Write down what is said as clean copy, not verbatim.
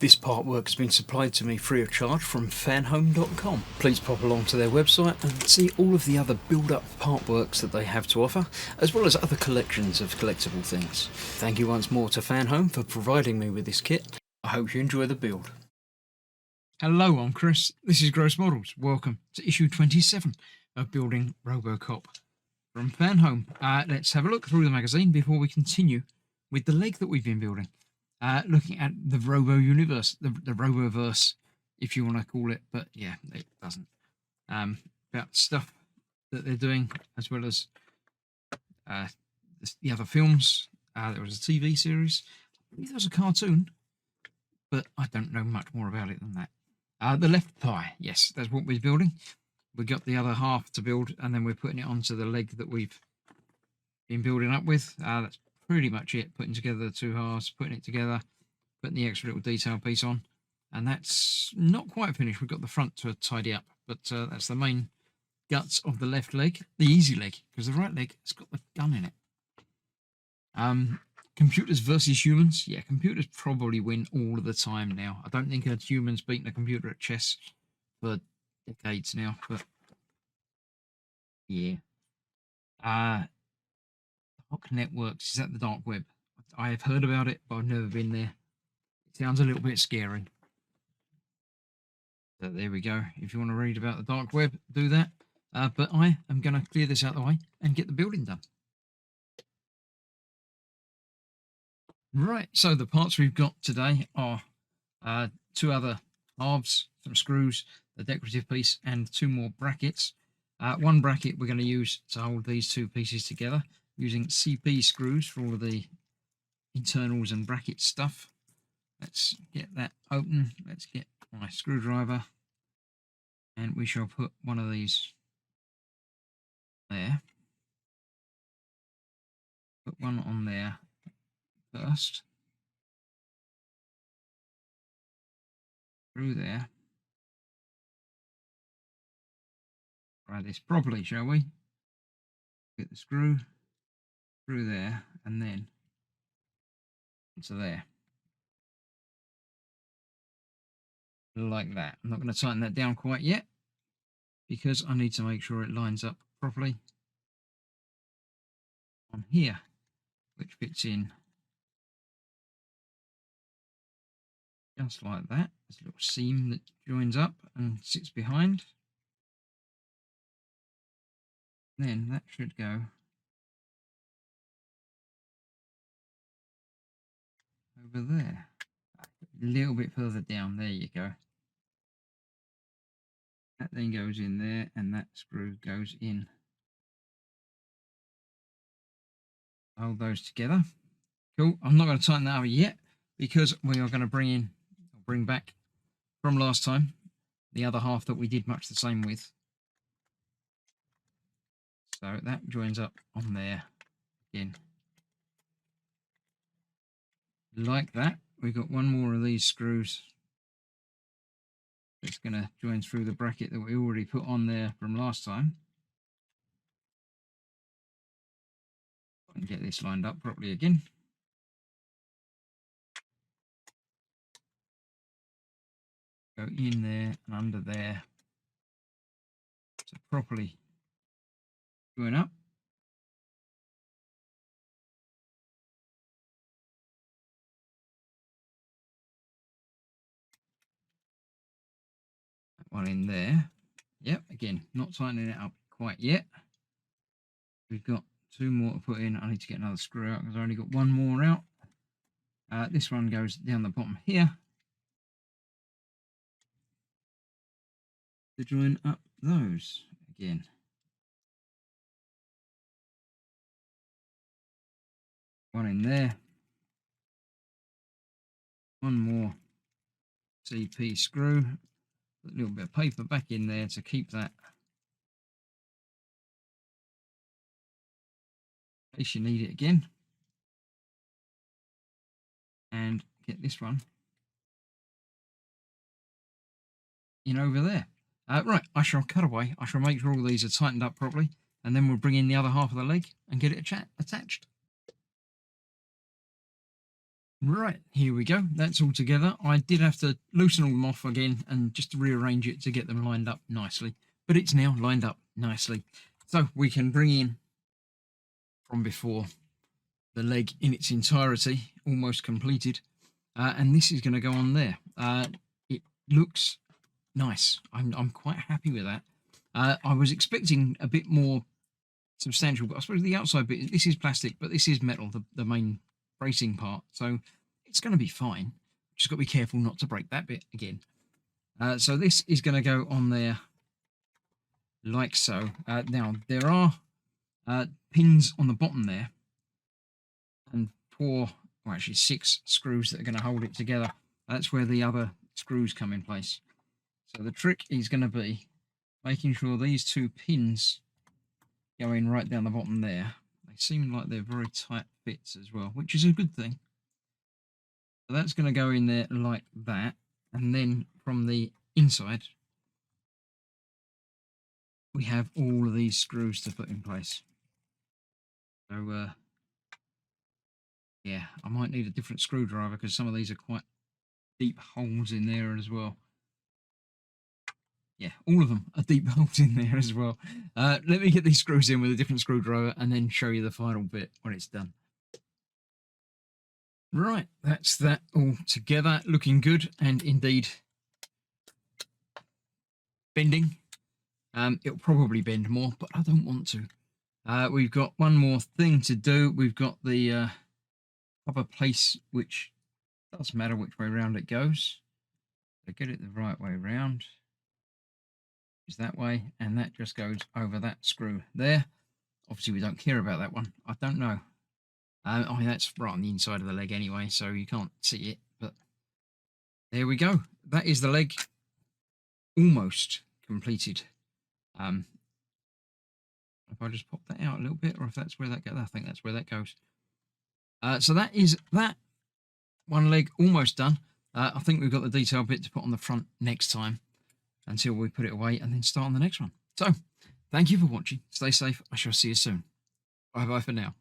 This partwork has been supplied to me free of charge from Fanhome.com. Please pop along to their website and see all of the other build-up partworks that they have to offer, as well as other collections of collectible things. Thank you once more to Fanhome for providing me with this kit. I hope you enjoy the build. Hello, I'm Chris. This is Gross Models. Welcome to issue 27 of Building Robocop from Fanhome. Let's have a look through the magazine before we continue with the leg that we've been building. Looking at the Robo universe, the Roboverse, if you want to call it, but yeah, it doesn't. About stuff that they're doing, as well as the other films. There was a TV series. I believe there was a cartoon, but I don't know much more about it than that. The left thigh, yes, that's what we're building. We got the other half to build, and then we're putting it onto the leg that we've been building up with. That's pretty much it, putting together the two halves, putting it together, putting the extra little detail piece on, and that's not quite finished. We've got the front to tidy up, but that's the main guts of the left leg, the easy leg, because the right leg has got the gun in it. Computers versus humans. Yeah, computers probably win all of the time now. I don't think a human's beaten a computer at chess for decades now, but yeah. Dark networks, is that the dark web? I have heard about it, but I've never been there. It sounds a little bit scary. So there we go. If you want to read about the dark web, do that. But I am going to clear this out of the way and get the building done. Right, so the parts we've got today are two other halves, some screws, the decorative piece, and two more brackets. One bracket we're going to use to hold these two pieces together, using CP screws for all of the internals and bracket stuff. Let's get that open. Let's get my screwdriver, and we shall put one of these there. Put one on there first. Through there. Try this properly, shall we? Get the screw through there, and then into there. Like that. I'm not going to tighten that down quite yet, because I need to make sure it lines up properly on here, which fits in just like that. There's a little seam that joins up and sits behind. Then that should go over there. A little bit further down. There you go. That then goes in there, and that screw goes in. Hold those together. Cool. I'm not going to tighten that over yet, because we are going to bring back from last time the other half that we did much the same with. So that joins up on there again. Like that. We've got one more of these screws that's going to join through the bracket that we already put on there from last time. I can get this lined up properly again. Go in there and under there to properly join up. That one in there. Yep, again, not tightening it up quite yet. We've got two more to put in. I need to get another screw out because I only got one more out. This one goes down the bottom here to join up those again. One in there. One more CP screw. A little bit of paper back in there to keep that in case you need it again. And get this one in over there. Right, I shall cut away. I shall make sure all these are tightened up properly, and then we'll bring in the other half of the leg and get it attached. Right, here we go. That's all together. I did have to loosen all them off again and just rearrange it to get them lined up nicely. But it's now lined up nicely. So we can bring in from before the leg in its entirety, almost completed. And this is going to go on there. It looks nice. I'm quite happy with that. I was expecting a bit more substantial, but I suppose the outside bit, this is plastic, but this is metal, the main bracing part. So it's going to be fine. Just got to be careful not to break that bit again. So this is going to go on there like so. Now, there are pins on the bottom there and well, actually 6 screws that are going to hold it together. That's where the other screws come in place. So the trick is going to be making sure these 2 pins going right down the bottom there. They seem like they're very tight fits as well, which is a good thing. So that's going to go in there like that. And then from the inside, we have all of these screws to put in place. So, yeah, I might need a different screwdriver because some of these are quite deep holes in there as well. Yeah, all of them are deep holes in there as well. Let me get these screws in with a different screwdriver and then show you the final bit when it's done. Right, that's that all together, looking good and indeed bending. It'll probably bend more, but I don't want to. We've got one more thing to do. We've got the upper place, which doesn't matter which way around it goes. So get it the right way around. Is that way, and that just goes over that screw there. Obviously, we don't care about that one. I don't know. I mean, that's right on the inside of the leg anyway, so you can't see it. But there we go. That is the leg almost completed. If I just pop that out a little bit, or if that's where that goes, I think that's where that goes. So that is that one leg almost done. I think we've got the detail bit to put on the front next time until we put it away and then start on the next one. So, thank you for watching. Stay safe. I shall see you soon. Bye-bye for now.